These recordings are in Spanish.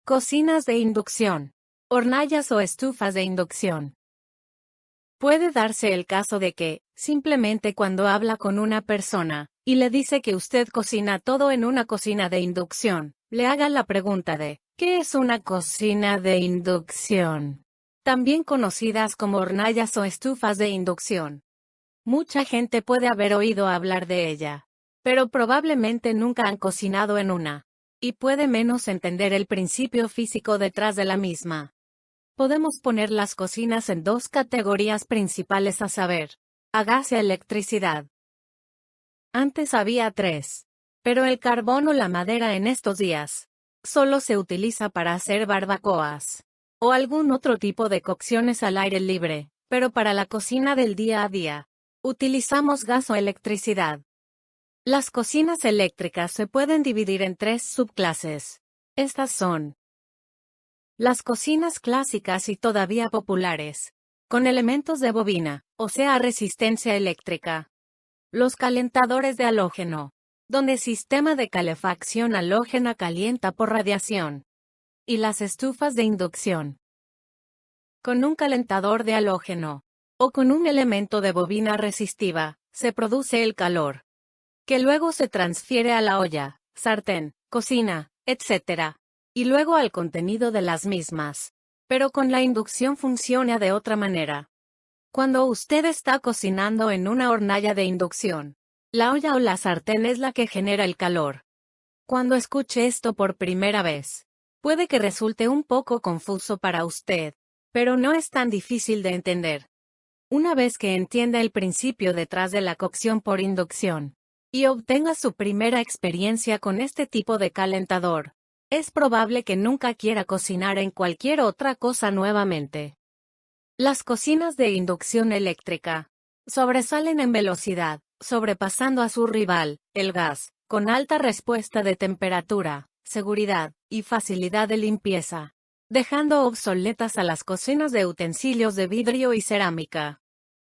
Cocinas de inducción. Hornallas o estufas de inducción. Puede darse el caso de que, simplemente cuando habla con una persona, y le dice que usted cocina todo en una cocina de inducción, le haga la pregunta de, ¿qué es una cocina de inducción? También conocidas como hornallas o estufas de inducción. Mucha gente puede haber oído hablar de ella, pero probablemente nunca han cocinado en una, y puede menos entender el principio físico detrás de la misma. Podemos poner las cocinas en dos categorías principales a saber, a gas y a electricidad. Antes había tres, pero el carbón o la madera en estos días solo se utiliza para hacer barbacoas o algún otro tipo de cocciones al aire libre, pero para la cocina del día a día, utilizamos gas o electricidad. Las cocinas eléctricas se pueden dividir en tres subclases. Estas son las cocinas clásicas y todavía populares, con elementos de bobina, o sea resistencia eléctrica. Los calentadores de halógeno, donde el sistema de calefacción halógena calienta por radiación. Y las estufas de inducción. Con un calentador de halógeno, o con un elemento de bobina resistiva, se produce el calor, que luego se transfiere a la olla, sartén, cocina, etc., y luego al contenido de las mismas. Pero con la inducción funciona de otra manera. Cuando usted está cocinando en una hornalla de inducción, la olla o la sartén es la que genera el calor. Cuando escuche esto por primera vez, puede que resulte un poco confuso para usted, pero no es tan difícil de entender. Una vez que entienda el principio detrás de la cocción por inducción, y obtenga su primera experiencia con este tipo de calentador, es probable que nunca quiera cocinar en cualquier otra cosa nuevamente. Las cocinas de inducción eléctrica sobresalen en velocidad, sobrepasando a su rival, el gas, con alta respuesta de temperatura, seguridad y facilidad de limpieza, dejando obsoletas a las cocinas de utensilios de vidrio y cerámica.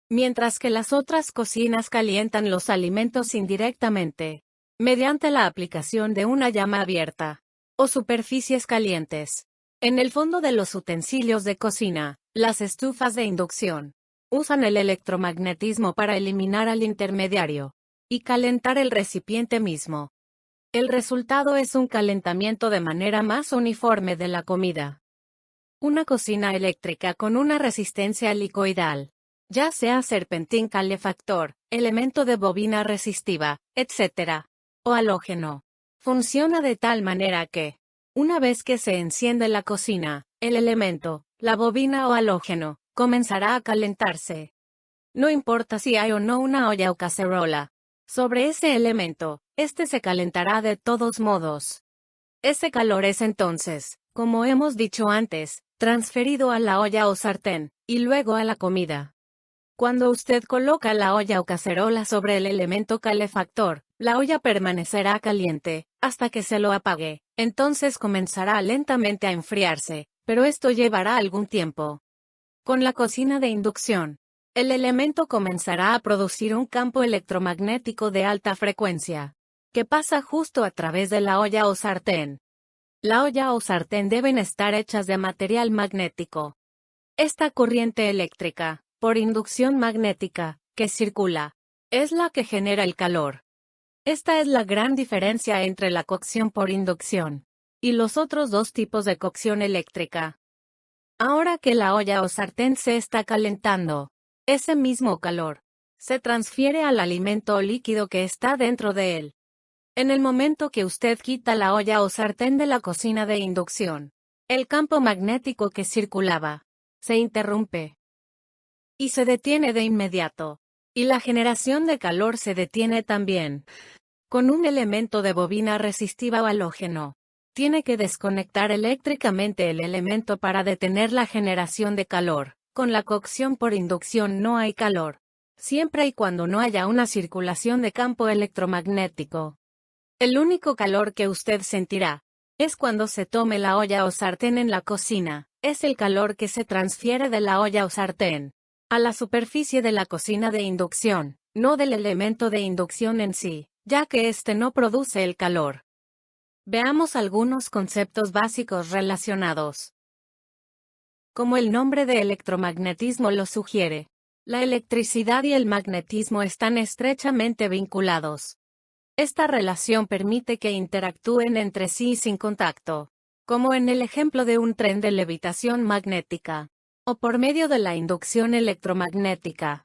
Mientras que las otras cocinas calientan los alimentos indirectamente, mediante la aplicación de una llama abierta o superficies calientes. En el fondo de los utensilios de cocina, las estufas de inducción usan el electromagnetismo para eliminar al intermediario y calentar el recipiente mismo. El resultado es un calentamiento de manera más uniforme de la comida. Una cocina eléctrica con una resistencia helicoidal, ya sea serpentín calefactor, elemento de bobina resistiva, etc., o halógeno, funciona de tal manera que, una vez que se enciende la cocina, el elemento, la bobina o halógeno, comenzará a calentarse. No importa si hay o no una olla o cacerola sobre ese elemento, este se calentará de todos modos. Ese calor es entonces, como hemos dicho antes, transferido a la olla o sartén, y luego a la comida. Cuando usted coloca la olla o cacerola sobre el elemento calefactor, la olla permanecerá caliente, hasta que se lo apague, entonces comenzará lentamente a enfriarse, pero esto llevará algún tiempo. Con la cocina de inducción, el elemento comenzará a producir un campo electromagnético de alta frecuencia, que pasa justo a través de la olla o sartén. La olla o sartén deben estar hechas de material magnético. Esta corriente eléctrica, por inducción magnética, que circula, es la que genera el calor. Esta es la gran diferencia entre la cocción por inducción y los otros dos tipos de cocción eléctrica. Ahora que la olla o sartén se está calentando, ese mismo calor se transfiere al alimento o líquido que está dentro de él. En el momento que usted quita la olla o sartén de la cocina de inducción, el campo magnético que circulaba se interrumpe y se detiene de inmediato, y la generación de calor se detiene también. Con un elemento de bobina resistiva o halógeno, tiene que desconectar eléctricamente el elemento para detener la generación de calor. Con la cocción por inducción no hay calor, siempre y cuando no haya una circulación de campo electromagnético. El único calor que usted sentirá es cuando se tome la olla o sartén en la cocina, es el calor que se transfiere de la olla o sartén a la superficie de la cocina de inducción, no del elemento de inducción en sí, ya que éste no produce el calor. Veamos algunos conceptos básicos relacionados. Como el nombre de electromagnetismo lo sugiere, la electricidad y el magnetismo están estrechamente vinculados. Esta relación permite que interactúen entre sí sin contacto, como en el ejemplo de un tren de levitación magnética, o por medio de la inducción electromagnética.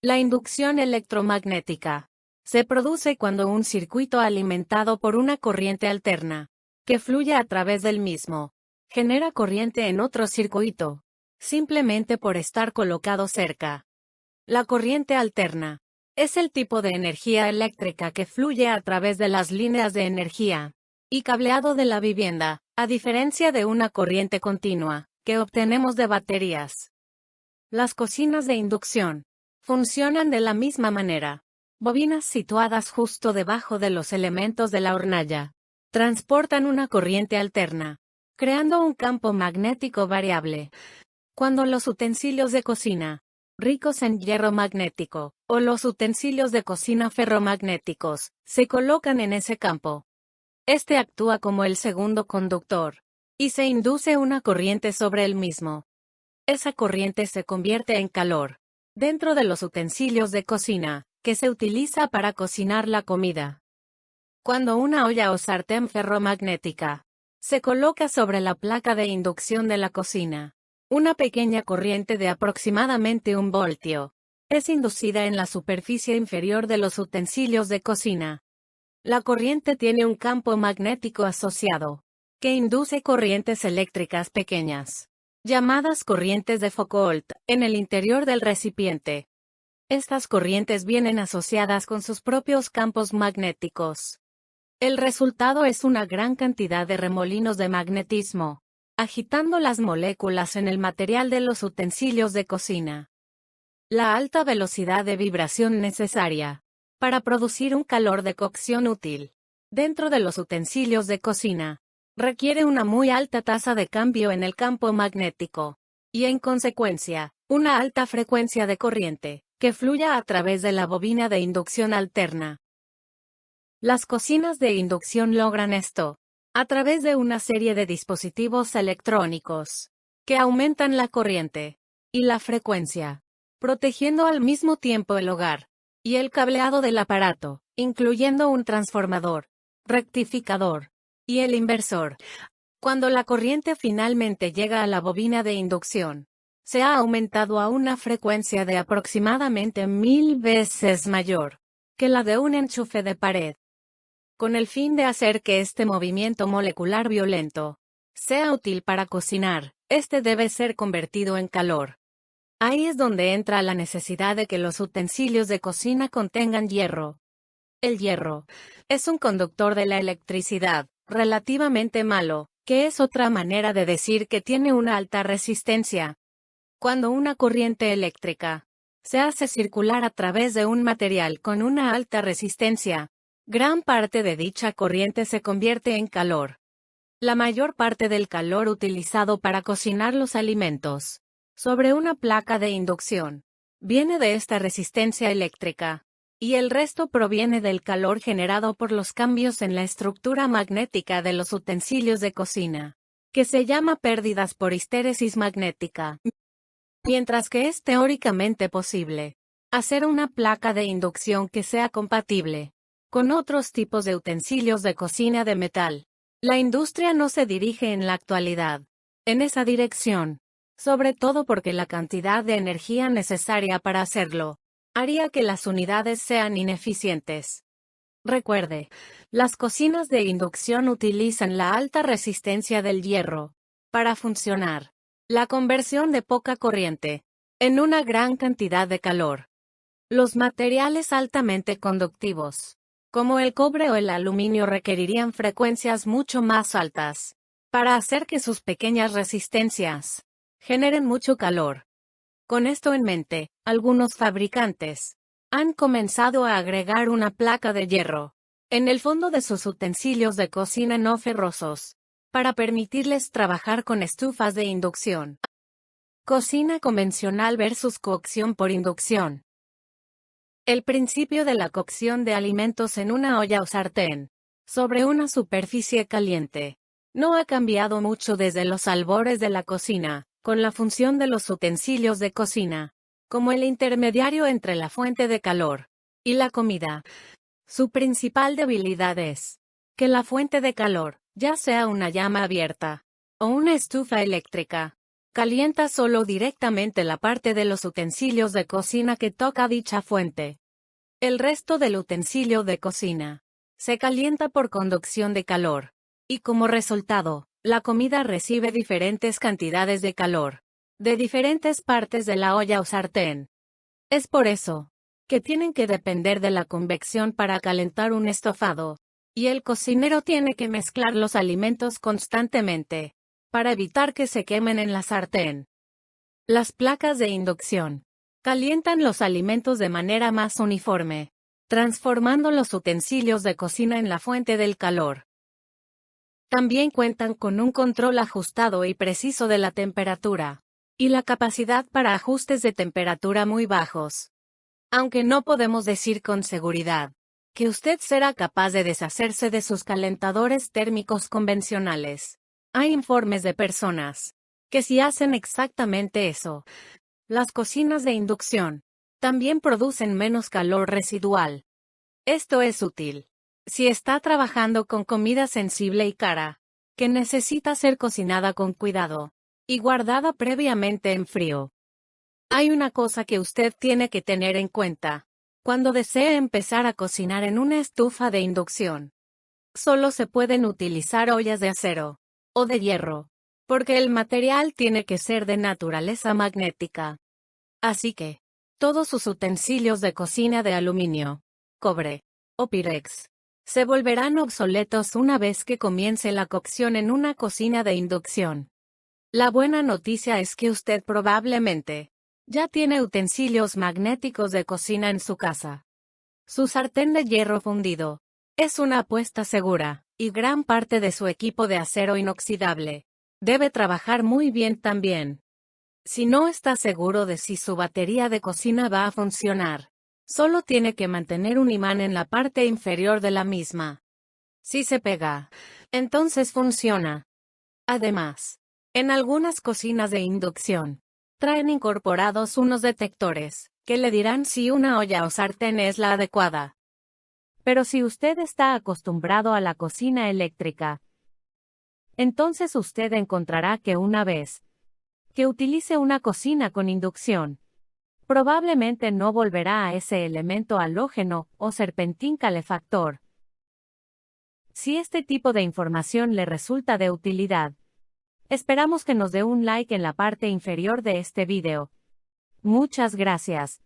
La inducción electromagnética se produce cuando un circuito alimentado por una corriente alterna, que fluye a través del mismo, genera corriente en otro circuito, simplemente por estar colocado cerca. La corriente alterna es el tipo de energía eléctrica que fluye a través de las líneas de energía y cableado de la vivienda, a diferencia de una corriente continua, que obtenemos de baterías. Las cocinas de inducción funcionan de la misma manera. Bobinas situadas justo debajo de los elementos de la hornalla transportan una corriente alterna, creando un campo magnético variable. Cuando los utensilios de cocina, ricos en hierro magnético, o los utensilios de cocina ferromagnéticos, se colocan en ese campo, este actúa como el segundo conductor, y se induce una corriente sobre el mismo. Esa corriente se convierte en calor dentro de los utensilios de cocina, que se utiliza para cocinar la comida. Cuando una olla o sartén ferromagnética se coloca sobre la placa de inducción de la cocina, una pequeña corriente de aproximadamente 1 voltio es inducida en la superficie inferior de los utensilios de cocina. La corriente tiene un campo magnético asociado, que induce corrientes eléctricas pequeñas, llamadas corrientes de Foucault, en el interior del recipiente. Estas corrientes vienen asociadas con sus propios campos magnéticos. El resultado es una gran cantidad de remolinos de magnetismo, agitando las moléculas en el material de los utensilios de cocina. La alta velocidad de vibración necesaria para producir un calor de cocción útil dentro de los utensilios de cocina requiere una muy alta tasa de cambio en el campo magnético, y en consecuencia, una alta frecuencia de corriente que fluya a través de la bobina de inducción alterna. Las cocinas de inducción logran esto a través de una serie de dispositivos electrónicos que aumentan la corriente y la frecuencia, protegiendo al mismo tiempo el hogar y el cableado del aparato, incluyendo un transformador, rectificador y el inversor. Cuando la corriente finalmente llega a la bobina de inducción, se ha aumentado a una frecuencia de aproximadamente 1000 veces mayor que la de un enchufe de pared. Con el fin de hacer que este movimiento molecular violento sea útil para cocinar, este debe ser convertido en calor. Ahí es donde entra la necesidad de que los utensilios de cocina contengan hierro. El hierro es un conductor de la electricidad, relativamente malo, que es otra manera de decir que tiene una alta resistencia. Cuando una corriente eléctrica se hace circular a través de un material con una alta resistencia, gran parte de dicha corriente se convierte en calor. La mayor parte del calor utilizado para cocinar los alimentos sobre una placa de inducción viene de esta resistencia eléctrica, y el resto proviene del calor generado por los cambios en la estructura magnética de los utensilios de cocina, que se llama pérdidas por histéresis magnética. Mientras que es teóricamente posible hacer una placa de inducción que sea compatible con otros tipos de utensilios de cocina de metal, la industria no se dirige en la actualidad en esa dirección, sobre todo porque la cantidad de energía necesaria para hacerlo haría que las unidades sean ineficientes. Recuerde, las cocinas de inducción utilizan la alta resistencia del hierro para funcionar. La conversión de poca corriente en una gran cantidad de calor. Los materiales altamente conductivos, como el cobre o el aluminio, requerirían frecuencias mucho más altas para hacer que sus pequeñas resistencias generen mucho calor. Con esto en mente, algunos fabricantes han comenzado a agregar una placa de hierro en el fondo de sus utensilios de cocina no ferrosos, para permitirles trabajar con estufas de inducción. Cocina convencional versus cocción por inducción. El principio de la cocción de alimentos en una olla o sartén sobre una superficie caliente. No ha cambiado mucho desde los albores de la cocina, con la función de los utensilios de cocina, como el intermediario entre la fuente de calor y la comida. Su principal debilidad es que la fuente de calor, ya sea una llama abierta o una estufa eléctrica, calienta solo directamente la parte de los utensilios de cocina que toca dicha fuente. El resto del utensilio de cocina se calienta por conducción de calor, y como resultado, la comida recibe diferentes cantidades de calor de diferentes partes de la olla o sartén. Es por eso que tienen que depender de la convección para calentar un estofado, y el cocinero tiene que mezclar los alimentos constantemente para evitar que se quemen en la sartén. Las placas de inducción calientan los alimentos de manera más uniforme, transformando los utensilios de cocina en la fuente del calor. También cuentan con un control ajustado y preciso de la temperatura, y la capacidad para ajustes de temperatura muy bajos. Aunque no podemos decir con seguridad que usted será capaz de deshacerse de sus calentadores térmicos convencionales, hay informes de personas que sí hacen exactamente eso. Las cocinas de inducción también producen menos calor residual. Esto es útil si está trabajando con comida sensible y cara, que necesita ser cocinada con cuidado y guardada previamente en frío. Hay una cosa que usted tiene que tener en cuenta cuando desee empezar a cocinar en una estufa de inducción. Solo se pueden utilizar ollas de acero o de hierro, porque el material tiene que ser de naturaleza magnética. Así que, todos sus utensilios de cocina de aluminio, cobre o pirex se volverán obsoletos una vez que comience la cocción en una cocina de inducción. La buena noticia es que usted probablemente ya tiene utensilios magnéticos de cocina en su casa. Su sartén de hierro fundido es una apuesta segura, y gran parte de su equipo de acero inoxidable debe trabajar muy bien también. Si no está seguro de si su batería de cocina va a funcionar, solo tiene que mantener un imán en la parte inferior de la misma. Si se pega, entonces funciona. Además, en algunas cocinas de inducción, traen incorporados unos detectores que le dirán si una olla o sartén es la adecuada. Pero si usted está acostumbrado a la cocina eléctrica, entonces usted encontrará que una vez que utilice una cocina con inducción, probablemente no volverá a ese elemento halógeno o serpentín calefactor. Si este tipo de información le resulta de utilidad, esperamos que nos dé un like en la parte inferior de este video. Muchas gracias.